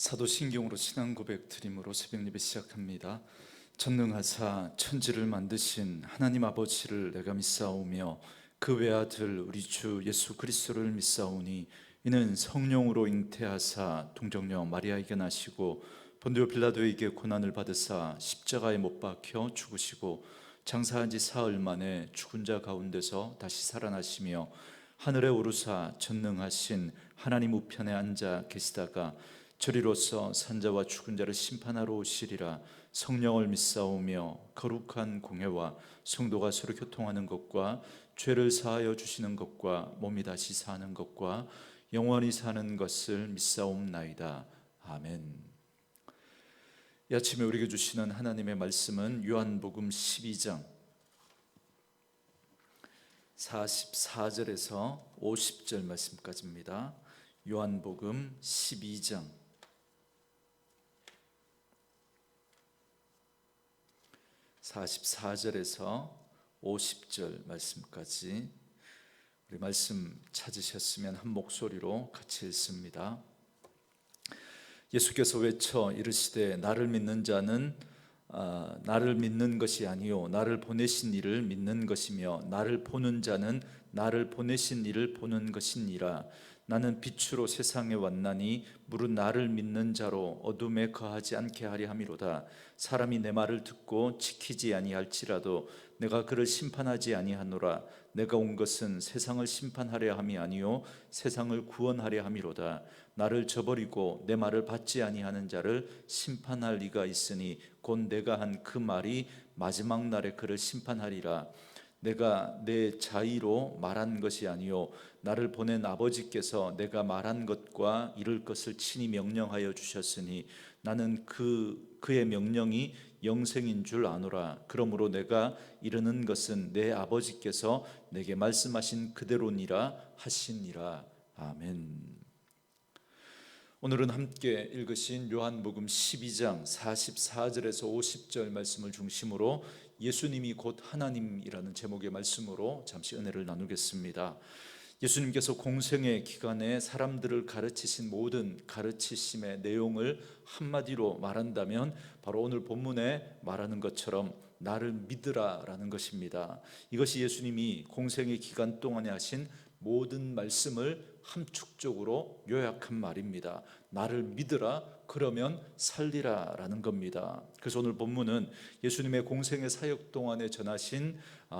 사도신경으로 신앙 고백 드림으로 새벽 예배 시작합니다. 전능하사 천지를 만드신 하나님 아버지를 내가 믿사오며 그 외아들 우리 주 예수 그리스도를 믿사오니 이는 성령으로 잉태하사 동정녀 마리아에게 나시고 본디오 빌라도에게 고난을 받으사 십자가에 못 박혀 죽으시고 장사한 지 사흘 만에 죽은 자 가운데서 다시 살아나시며 하늘에 오르사 전능하신 하나님 우편에 앉아 계시다가 저리로서 산자와 죽은 자를 심판하러 오시리라. 성령을 믿사오며 거룩한 공회와 성도가 서로 교통하는 것과 죄를 사하여 주시는 것과 몸이 다시 사는 것과 영원히 사는 것을 믿사옵나이다. 아멘. 이 아침에 우리에게 주시는 하나님의 말씀은 요한복음 12장 44절에서 50절 말씀까지입니다. 요한복음 12장 44절에서 50절 말씀까지, 우리 말씀 찾으셨으면 한 목소리로 같이 읽습니다. 예수께서 외쳐 이르시되 나를 믿는 자는 나를 믿는 것이 아니요 나를 보내신 이를 믿는 것이며 나를 보는 자는 나를 보내신 이를 보는 것이니라. 나는 빛으로 세상에 왔나니 무릇 나를 믿는 자로 어둠에 거하지 않게 하려 함이로다. 사람이 내 말을 듣고 지키지 아니할지라도 내가 그를 심판하지 아니하노라. 내가 온 것은 세상을 심판하려 함이 아니요 세상을 구원하려 함이로다. 나를 저버리고 내 말을 받지 아니하는 자를 심판할 리가 있으니 곧 내가 한 그 말이 마지막 날에 그를 심판하리라. 내가 내 자의로 말한 것이 아니요 나를 보낸 아버지께서 내가 말한 것과 이룰 것을 친히 명령하여 주셨으니 나는 그의 명령이 영생인 줄 아노라. 그러므로 내가 이르는 것은 내 아버지께서 내게 말씀하신 그대로니라 하시니라. 아멘. 오늘은 함께 읽으신 요한복음 12장 44절에서 50절 말씀을 중심으로 예수님이 곧 하나님이라는 제목의 말씀으로 잠시 은혜를 나누겠습니다. 예수님께서 공생의 기간에 사람들을 가르치신 모든 가르치심의 내용을 한마디로 말한다면 바로 오늘 본문에 말하는 것처럼 나를 믿으라라는 것입니다. 이것이 예수님이 공생의 기간 동안에 하신 모든 말씀을 함축적으로 요약한 말입니다. 나를 믿으라, 그러면 살리라 라는 겁니다. 그래서 오늘 본문은 예수님의 공생의 사역 동안에 전하신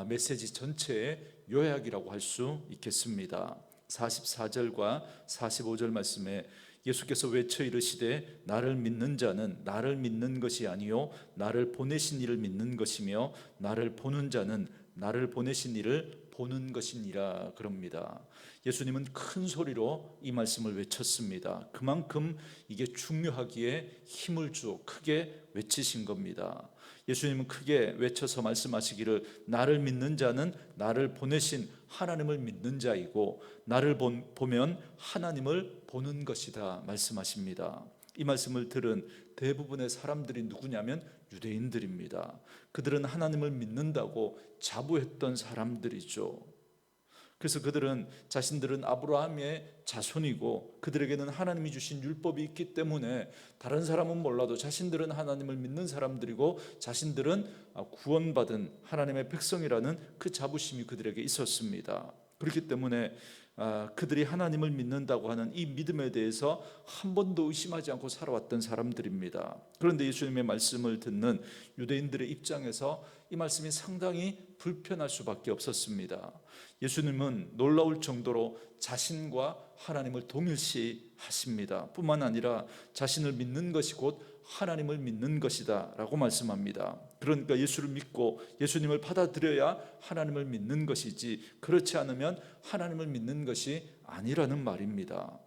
메시지 전체의 요약이라고 할 수 있겠습니다. 44절과 45절 말씀에 예수께서 외쳐 이르시되 나를 믿는 자는 나를 믿는 것이 아니요 나를 보내신 이를 믿는 것이며 나를 보는 자는 나를 보내신 이를 보는 것이니라 그럽니다. 예수님은 큰 소리로 이 말씀을 외쳤습니다. 그만큼 이게 중요하기에 힘을 주어 크게 외치신 겁니다. 예수님은 크게 외쳐서 말씀하시기를 나를 믿는 자는 나를 보내신 하나님을 믿는 자이고 나를 보면 하나님을 보는 것이다 말씀하십니다. 이 말씀을 들은 대부분의 사람들이 누구냐면 유대인들입니다. 그들은 하나님을 믿는다고 자부했던 사람들이죠. 그래서 그들은 자신들은 아브라함의 자손이고 그들에게는 하나님이 주신 율법이 있기 때문에 다른 사람은 몰라도 자신들은 하나님을 믿는 사람들이고 자신들은 구원받은 하나님의 백성이라는 그 자부심이 그들에게 있었습니다. 그렇기 때문에 그들이 하나님을 믿는다고 하는 이 믿음에 대해서 한 번도 의심하지 않고 살아왔던 사람들입니다. 그런데 예수님의 말씀을 듣는 유대인들의 입장에서 이 말씀이 상당히 불편할 수밖에 없었습니다. 예수님은 놀라울 정도로 자신과 하나님을 동일시하십니다. 뿐만 아니라 자신을 믿는 것이 곧 하나님을 믿는 것이다 라고 말씀합니다. 그러니까 예수를 믿고 예수님을 받아들여야 하나님을 믿는 것이지 그렇지 않으면 하나님을 믿는 것이 아니라는 말입니다.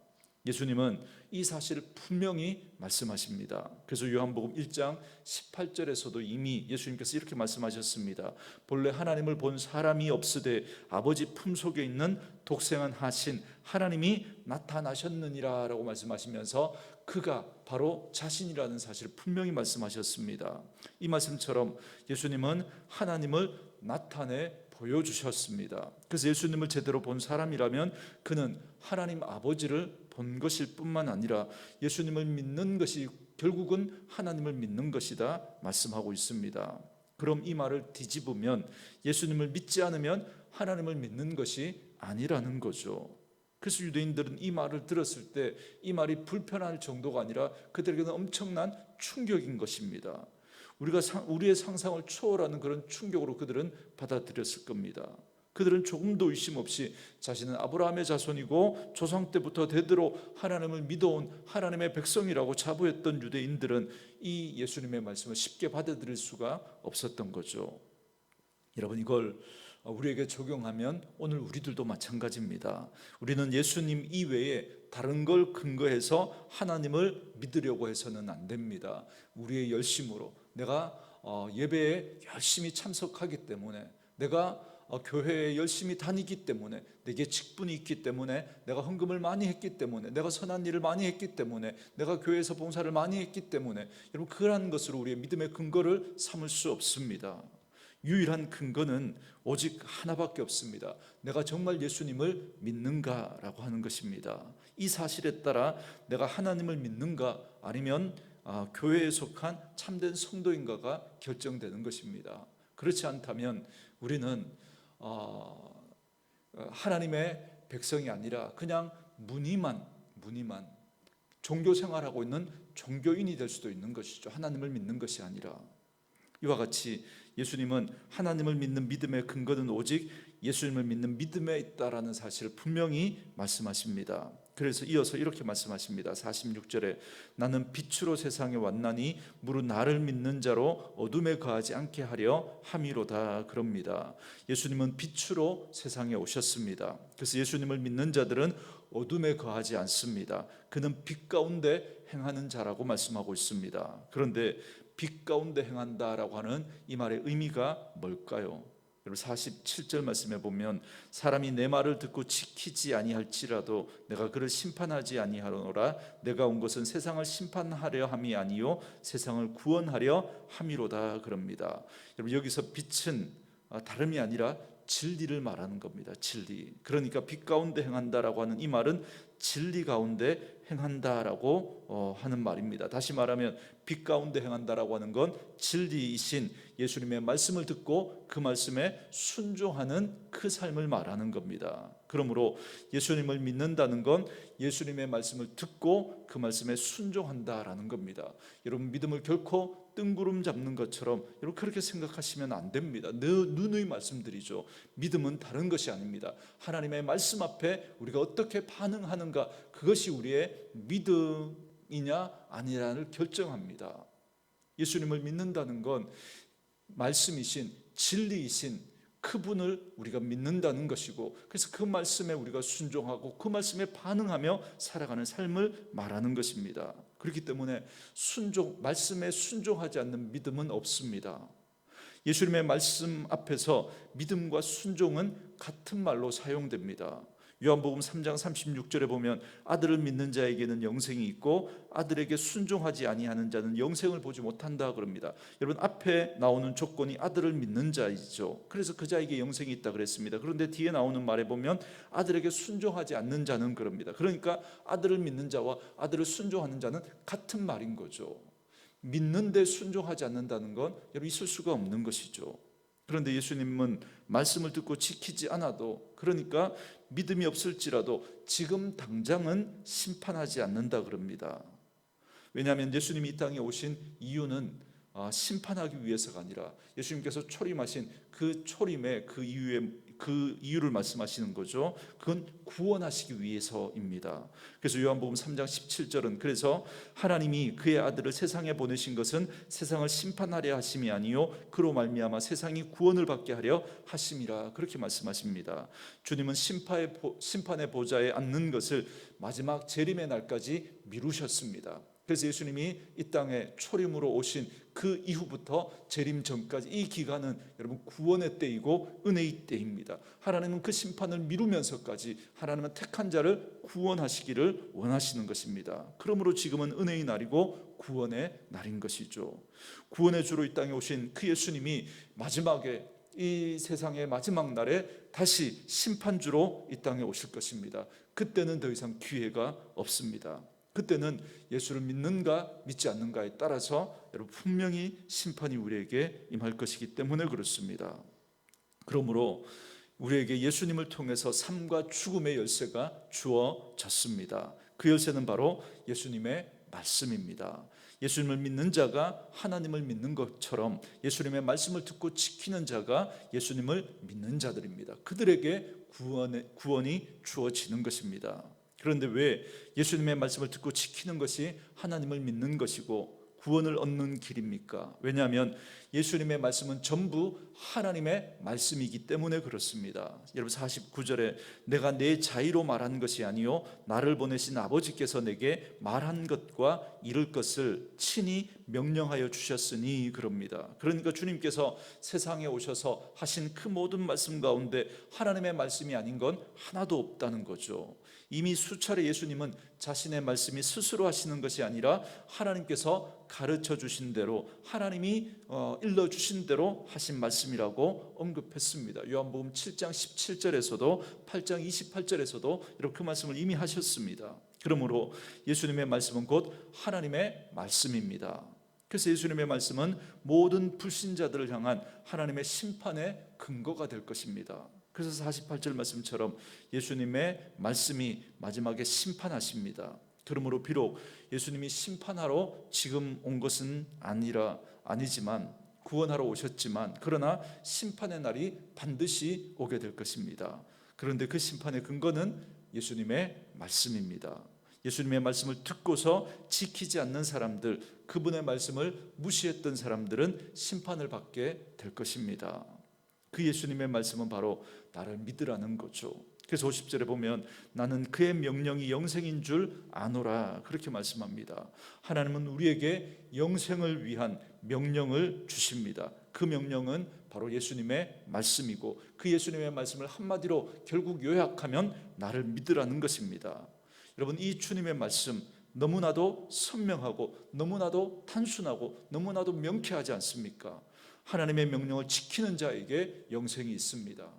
예수님은 이 사실을 분명히 말씀하십니다. 그래서 요한복음 1장 18절에서도 이미 예수님께서 이렇게 말씀하셨습니다. 본래 하나님을 본 사람이 없으되 아버지 품속에 있는 독생한 하신 하나님이 나타나셨느니라 라고 말씀하시면서 그가 바로 자신이라는 사실을 분명히 말씀하셨습니다. 이 말씀처럼 예수님은 하나님을 나타내 보여주셨습니다. 그래서 예수님을 제대로 본 사람이라면 그는 하나님 아버지를 본 것일 뿐만 아니라 예수님을 믿는 것이 결국은 하나님을 믿는 것이다 말씀하고 있습니다. 그럼 이 말을 뒤집으면 예수님을 믿지 않으면 하나님을 믿는 것이 아니라는 거죠. 그래서 유대인들은 이 말을 들었을 때 이 말이 불편할 정도가 아니라 그들에게는 엄청난 충격인 것입니다. 우리의 상상을 초월하는 그런 충격으로 그들은 받아들였을 겁니다. 그들은 조금도 의심 없이 자신은 아브라함의 자손이고 조상 때부터 대대로 하나님을 믿어온 하나님의 백성이라고 자부했던 유대인들은 이 예수님의 말씀을 쉽게 받아들일 수가 없었던 거죠. 여러분, 이걸 우리에게 적용하면 오늘 우리들도 마찬가지입니다. 우리는 예수님 이외에 다른 걸 근거해서 하나님을 믿으려고 해서는 안 됩니다. 우리의 열심으로, 내가 예배에 열심히 참석하기 때문에, 내가 교회에 열심히 다니기 때문에, 내게 직분이 있기 때문에, 내가 헌금을 많이 했기 때문에, 내가 선한 일을 많이 했기 때문에, 내가 교회에서 봉사를 많이 했기 때문에, 여러분, 그러한 것으로 우리의 믿음의 근거를 삼을 수 없습니다. 유일한 근거는 오직 하나밖에 없습니다. 내가 정말 예수님을 믿는가라고 하는 것입니다. 이 사실에 따라 내가 하나님을 믿는가 아니면 교회에 속한 참된 성도인가가 결정되는 것입니다. 그렇지 않다면 우리는 하나님의 백성이 아니라 그냥 무늬만 종교 생활하고 있는 종교인이 될 수도 있는 것이죠. 하나님을 믿는 것이 아니라. 이와 같이 예수님은 하나님을 믿는 믿음의 근거는 오직 예수님을 믿는 믿음에 있다라는 사실을 분명히 말씀하십니다. 그래서 이어서 이렇게 말씀하십니다. 46절에 나는 빛으로 세상에 왔나니 무릇 나를 믿는 자로 어둠에 거하지 않게 하려 함이로다 그럽니다. 예수님은 빛으로 세상에 오셨습니다. 그래서 예수님을 믿는 자들은 어둠에 거하지 않습니다. 그는 빛 가운데 행하는 자라고 말씀하고 있습니다. 그런데 빛 가운데 행한다라고 하는 이 말의 의미가 뭘까요? 여러분, 47절 말씀에 보면 사람이 내 말을 듣고 지키지 아니할지라도 내가 그를 심판하지 아니하노라. 내가 온 것은 세상을 심판하려 함이 아니요 세상을 구원하려 함이로다 그럽니다. 여러분, 여기서 빛은 다름이 아니라 진리를 말하는 겁니다. 진리. 그러니까 빛 가운데 행한다라고 하는 이 말은 진리 가운데 행한다라고 하는 말입니다. 다시 말하면 빛 가운데 행한다라고 하는 건 진리이신 예수님의 말씀을 듣고 그 말씀에 순종하는 그 삶을 말하는 겁니다. 그러므로 예수님을 믿는다는 건 예수님의 말씀을 듣고 그 말씀에 순종한다라는 겁니다. 여러분, 믿음을 결코 뜬구름 잡는 것처럼 여러분 그렇게 생각하시면 안 됩니다. 누누이 말씀드리죠. 믿음은 다른 것이 아닙니다. 하나님의 말씀 앞에 우리가 어떻게 반응하는가, 그것이 우리의 믿음이냐 아니냐를 결정합니다. 예수님을 믿는다는 건 말씀이신 진리이신 그분을 우리가 믿는다는 것이고, 그래서 그 말씀에 우리가 순종하고 그 말씀에 반응하며 살아가는 삶을 말하는 것입니다. 그렇기 때문에 말씀에 순종하지 않는 믿음은 없습니다. 예수님의 말씀 앞에서 믿음과 순종은 같은 말로 사용됩니다. 요한복음 3장 36절에 보면 아들을 믿는 자에게는 영생이 있고 아들에게 순종하지 아니하는 자는 영생을 보지 못한다 그럽니다. 여러분, 앞에 나오는 조건이 아들을 믿는 자이죠. 그래서 그 자에게 영생이 있다 그랬습니다. 그런데 뒤에 나오는 말에 보면 아들에게 순종하지 않는 자는 그럽니다. 그러니까 아들을 믿는 자와 아들을 순종하는 자는 같은 말인 거죠. 믿는데 순종하지 않는다는 건 여러분 있을 수가 없는 것이죠. 그런데 예수님은 말씀을 듣고 지키지 않아도, 그러니까 믿음이 없을지라도 지금 당장은 심판하지 않는다 그럽니다. 왜냐하면 예수님이 이 땅에 오신 이유는 심판하기 위해서가 아니라 예수님께서 초림하신 그 초림의 그 이유를 말씀하시는 거죠. 그건 구원하시기 위해서입니다. 그래서 요한복음 3장 17절은 그래서 하나님이 그의 아들을 세상에 보내신 것은 세상을 심판하려 하심이 아니요 그로 말미암아 세상이 구원을 받게 하려 하심이라 그렇게 말씀하십니다. 주님은 심판의 보좌에 앉는 것을 마지막 재림의 날까지 미루셨습니다. 그래서 예수님이 이 땅에 초림으로 오신 그 이후부터 재림 전까지 이 기간은 여러분 구원의 때이고 은혜의 때입니다. 하나님은 그 심판을 미루면서까지 하나님은 택한 자를 구원하시기를 원하시는 것입니다. 그러므로 지금은 은혜의 날이고 구원의 날인 것이죠. 구원의 주로 이 땅에 오신 그 예수님이 마지막에 이 세상의 마지막 날에 다시 심판주로 이 땅에 오실 것입니다. 그때는 더 이상 기회가 없습니다. 그때는 예수를 믿는가 믿지 않는가에 따라서 여러분 분명히 심판이 우리에게 임할 것이기 때문에 그렇습니다. 그러므로 우리에게 예수님을 통해서 삶과 죽음의 열쇠가 주어졌습니다. 그 열쇠는 바로 예수님의 말씀입니다. 예수님을 믿는 자가 하나님을 믿는 것처럼 예수님의 말씀을 듣고 지키는 자가 예수님을 믿는 자들입니다. 그들에게 구원이 주어지는 것입니다. 그런데 왜 예수님의 말씀을 듣고 지키는 것이 하나님을 믿는 것이고 구원을 얻는 길입니까? 왜냐하면 예수님의 말씀은 전부 하나님의 말씀이기 때문에 그렇습니다. 여러분 49절에 내가 내 자의로 말한 것이 아니요 나를 보내신 아버지께서 내게 말한 것과 이룰 것을 친히 명령하여 주셨으니 그럽니다. 그러니까 주님께서 세상에 오셔서 하신 그 모든 말씀 가운데 하나님의 말씀이 아닌 건 하나도 없다는 거죠. 이미 수차례 예수님은 자신의 말씀이 스스로 하시는 것이 아니라 하나님께서 가르쳐 주신 대로 하나님이 일러주신 대로 하신 말씀이라고 언급했습니다. 요한복음 7장 17절에서도 8장 28절에서도 이렇게 그 말씀을 이미 하셨습니다. 그러므로 예수님의 말씀은 곧 하나님의 말씀입니다. 그래서 예수님의 말씀은 모든 불신자들을 향한 하나님의 심판의 근거가 될 것입니다. 그래서 48절 말씀처럼 예수님의 말씀이 마지막에 심판하십니다. 그러므로 비록 예수님이 심판하러 지금 온 것은 아니지만 구원하러 오셨지만 그러나 심판의 날이 반드시 오게 될 것입니다. 그런데 그 심판의 근거는 예수님의 말씀입니다. 예수님의 말씀을 듣고서 지키지 않는 사람들, 그분의 말씀을 무시했던 사람들은 심판을 받게 될 것입니다. 그 예수님의 말씀은 바로 나를 믿으라는 거죠. 그래서 50절에 보면 나는 그의 명령이 영생인 줄 아노라 그렇게 말씀합니다. 하나님은 우리에게 영생을 위한 명령을 주십니다. 그 명령은 바로 예수님의 말씀이고 그 예수님의 말씀을 한마디로 결국 요약하면 나를 믿으라는 것입니다. 여러분 이 주님의 말씀 너무나도 선명하고 너무나도 단순하고 너무나도 명쾌하지 않습니까? 하나님의 명령을 지키는 자에게 영생이 있습니다.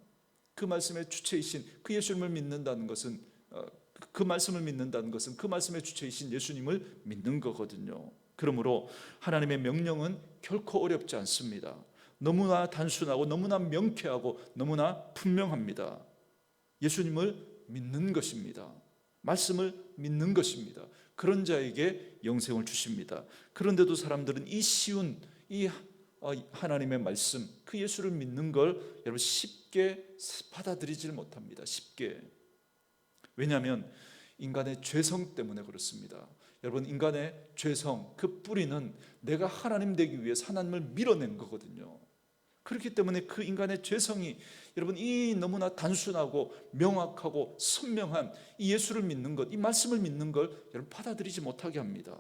그 말씀의 주체이신 그 예수님을 믿는다는 것은 그 말씀을 믿는다는 것은 그 말씀의 주체이신 예수님을 믿는 거거든요. 그러므로 하나님의 명령은 결코 어렵지 않습니다. 너무나 단순하고 너무나 명쾌하고 너무나 분명합니다. 예수님을 믿는 것입니다. 말씀을 믿는 것입니다. 그런 자에게 영생을 주십니다. 그런데도 사람들은 이 쉬운 이 하나님의 말씀 그 예수를 믿는 걸 여러분 쉽게 받아들이질 못합니다. 쉽게. 왜냐하면 인간의 죄성 때문에 그렇습니다. 여러분 인간의 죄성 그 뿌리는 내가 하나님 되기 위해서 하나님을 밀어낸 거거든요. 그렇기 때문에 그 인간의 죄성이 여러분 이 너무나 단순하고 명확하고 선명한 이 예수를 믿는 것, 이 말씀을 믿는 걸 여러분 받아들이지 못하게 합니다.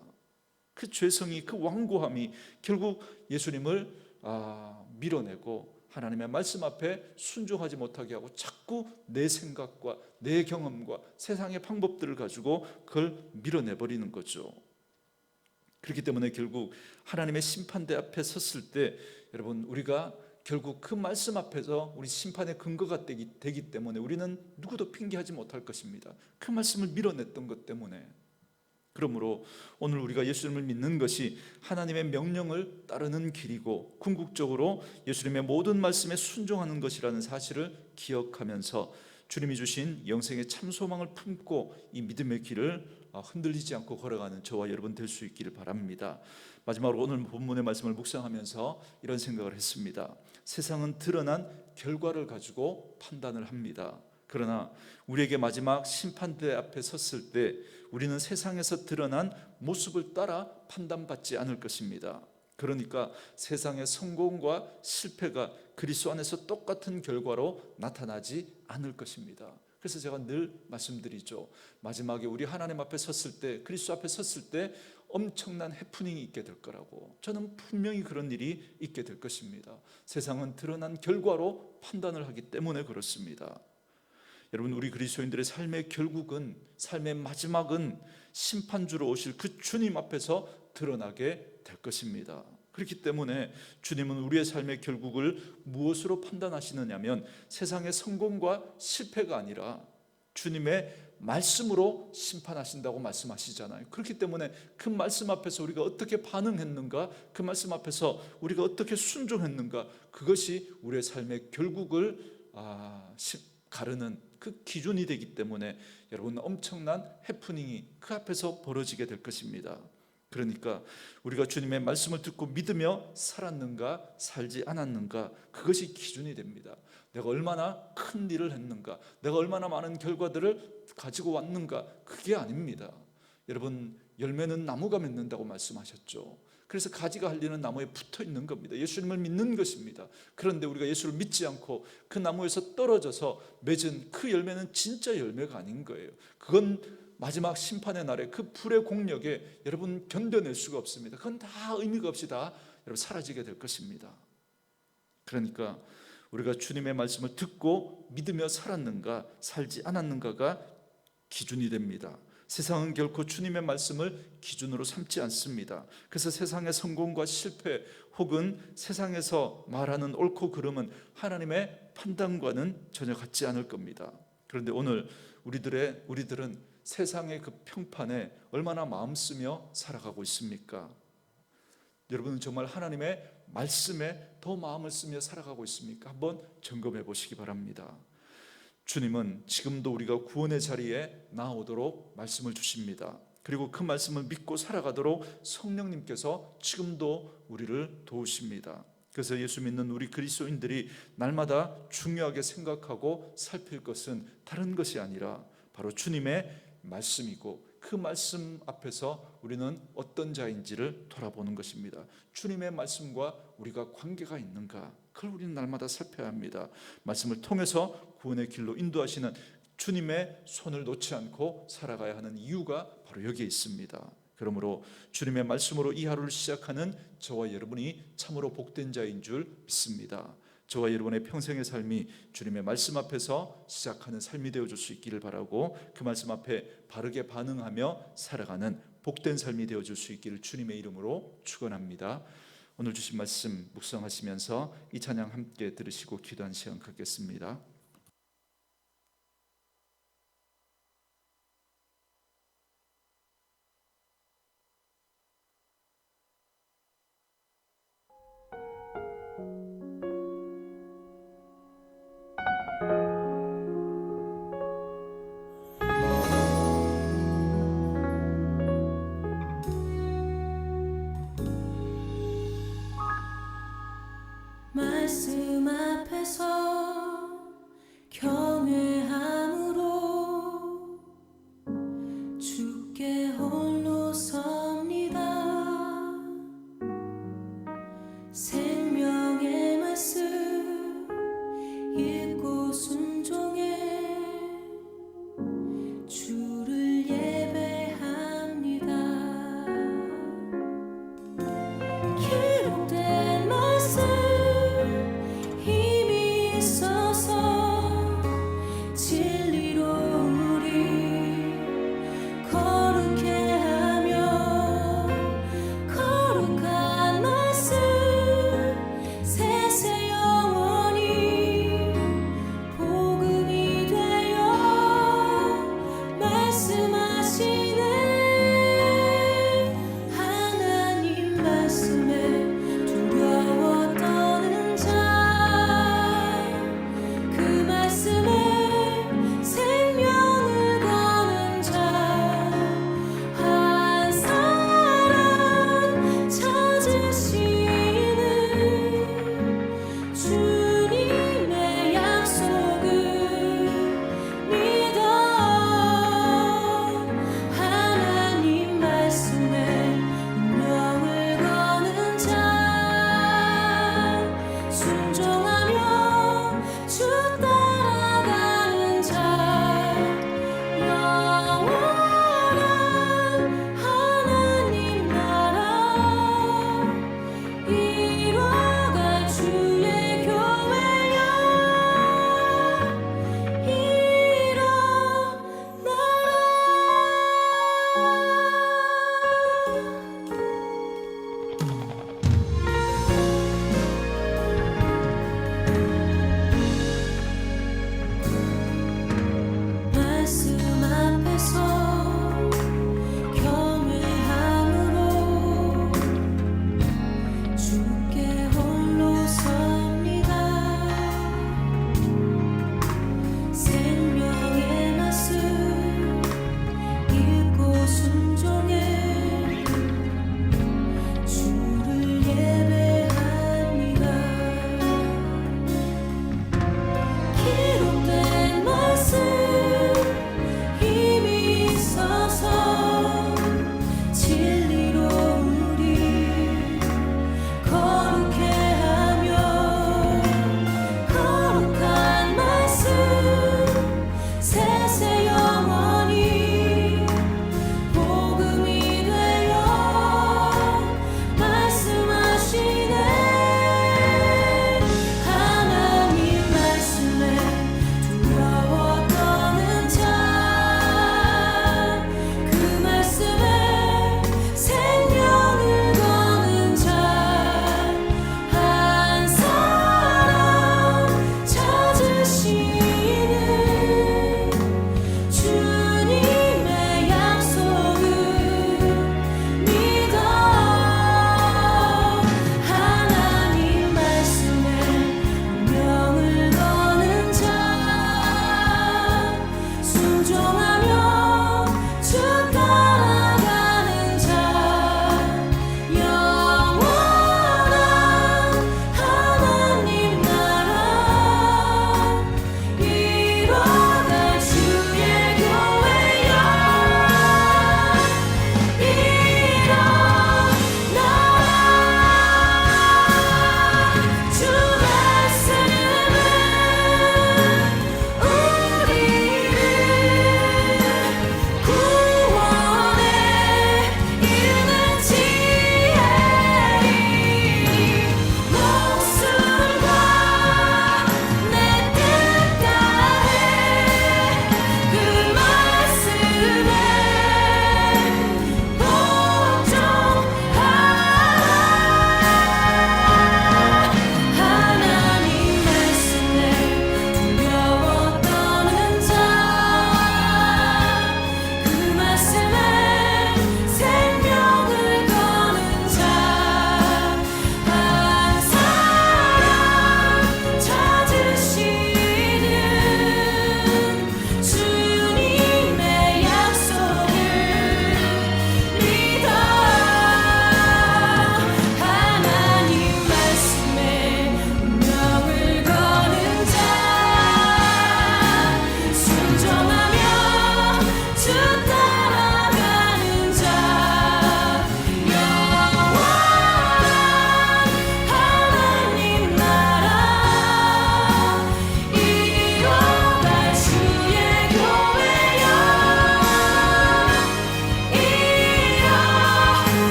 그 죄성이 그 완고함이 결국 예수님을 밀어내고 하나님의 말씀 앞에 순종하지 못하게 하고 자꾸 내 생각과 내 경험과 세상의 방법들을 가지고 그걸 밀어내버리는 거죠. 그렇기 때문에 결국 하나님의 심판대 앞에 섰을 때 여러분 우리가 결국 그 말씀 앞에서 우리 심판의 근거가 되기 때문에 우리는 누구도 핑계하지 못할 것입니다. 그 말씀을 밀어냈던 것 때문에. 그러므로 오늘 우리가 예수님을 믿는 것이 하나님의 명령을 따르는 길이고 궁극적으로 예수님의 모든 말씀에 순종하는 것이라는 사실을 기억하면서 주님이 주신 영생의 참 소망을 품고 이 믿음의 길을 흔들리지 않고 걸어가는 저와 여러분 될 수 있기를 바랍니다. 마지막으로 오늘 본문의 말씀을 묵상하면서 이런 생각을 했습니다. 세상은 드러난 결과를 가지고 판단을 합니다. 그러나 우리에게 마지막 심판대 앞에 섰을 때 우리는 세상에서 드러난 모습을 따라 판단받지 않을 것입니다. 그러니까 세상의 성공과 실패가 그리스도 안에서 똑같은 결과로 나타나지 않을 것입니다. 그래서 제가 늘 말씀드리죠. 마지막에 우리 하나님 앞에 섰을 때 그리스도 앞에 섰을 때 엄청난 해프닝이 있게 될 거라고 저는 분명히 그런 일이 있게 될 것입니다. 세상은 드러난 결과로 판단을 하기 때문에 그렇습니다. 여러분 우리 그리스도인들의 삶의 결국은 삶의 마지막은 심판주로 오실 그 주님 앞에서 드러나게 될 것입니다. 그렇기 때문에 주님은 우리의 삶의 결국을 무엇으로 판단하시느냐면 세상의 성공과 실패가 아니라 주님의 말씀으로 심판하신다고 말씀하시잖아요. 그렇기 때문에 그 말씀 앞에서 우리가 어떻게 반응했는가, 그 말씀 앞에서 우리가 어떻게 순종했는가, 그것이 우리의 삶의 결국을 가르는 그 기준이 되기 때문에 여러분, 엄청난 해프닝이 그 앞에서 벌어지게 될 것입니다. 그러니까 우리가 주님의 말씀을 듣고 믿으며 살았는가 살지 않았는가, 그것이 기준이 됩니다. 내가 얼마나 큰 일을 했는가, 내가 얼마나 많은 결과들을 가지고 왔는가, 그게 아닙니다. 여러분, 열매는 나무가 맺는다고 말씀하셨죠. 그래서 가지가 할 일은 나무에 붙어 있는 겁니다. 예수님을 믿는 것입니다. 그런데 우리가 예수를 믿지 않고 그 나무에서 떨어져서 맺은 그 열매는 진짜 열매가 아닌 거예요. 그건 마지막 심판의 날에 그 불의 공력에 여러분 견뎌낼 수가 없습니다. 그건 다 의미가 없이 다 여러분 사라지게 될 것입니다. 그러니까 우리가 주님의 말씀을 듣고 믿으며 살았는가 살지 않았는가가 기준이 됩니다. 세상은 결코 주님의 말씀을 기준으로 삼지 않습니다. 그래서 세상의 성공과 실패 혹은 세상에서 말하는 옳고 그름은 하나님의 판단과는 전혀 같지 않을 겁니다. 그런데 오늘 우리들은 세상의 그 평판에 얼마나 마음 쓰며 살아가고 있습니까? 여러분은 정말 하나님의 말씀에 더 마음을 쓰며 살아가고 있습니까? 한번 점검해 보시기 바랍니다. 주님은 지금도 우리가 구원의 자리에 나오도록 말씀을 주십니다. 그리고 그 말씀을 믿고 살아가도록 성령님께서 지금도 우리를 도우십니다. 그래서 예수 믿는 우리 그리스도인들이 날마다 중요하게 생각하고 살필 것은 다른 것이 아니라 바로 주님의 말씀이고, 그 말씀 앞에서 우리는 어떤 자인지를 돌아보는 것입니다. 주님의 말씀과 우리가 관계가 있는가, 그걸 우리는 날마다 살펴야 합니다. 말씀을 통해서 구원의 길로 인도하시는 주님의 손을 놓지 않고 살아가야 하는 이유가 바로 여기에 있습니다. 그러므로 주님의 말씀으로 이 하루를 시작하는 저와 여러분이 참으로 복된 자인 줄 믿습니다. 저와 여러분의 평생의 삶이 주님의 말씀 앞에서 시작하는 삶이 되어줄 수 있기를 바라고, 그 말씀 앞에 바르게 반응하며 살아가는 복된 삶이 되어줄 수 있기를 주님의 이름으로 축원합니다. 오늘 주신 말씀 묵상하시면서 이 찬양 함께 들으시고 기도한 시간 갖겠습니다. 말씀 앞에서 경외함으로 주께 홀로 섭니다. 생명의 말씀 읽고 순종해 주를 예배합니다. 기록된 말씀 힘이 있어서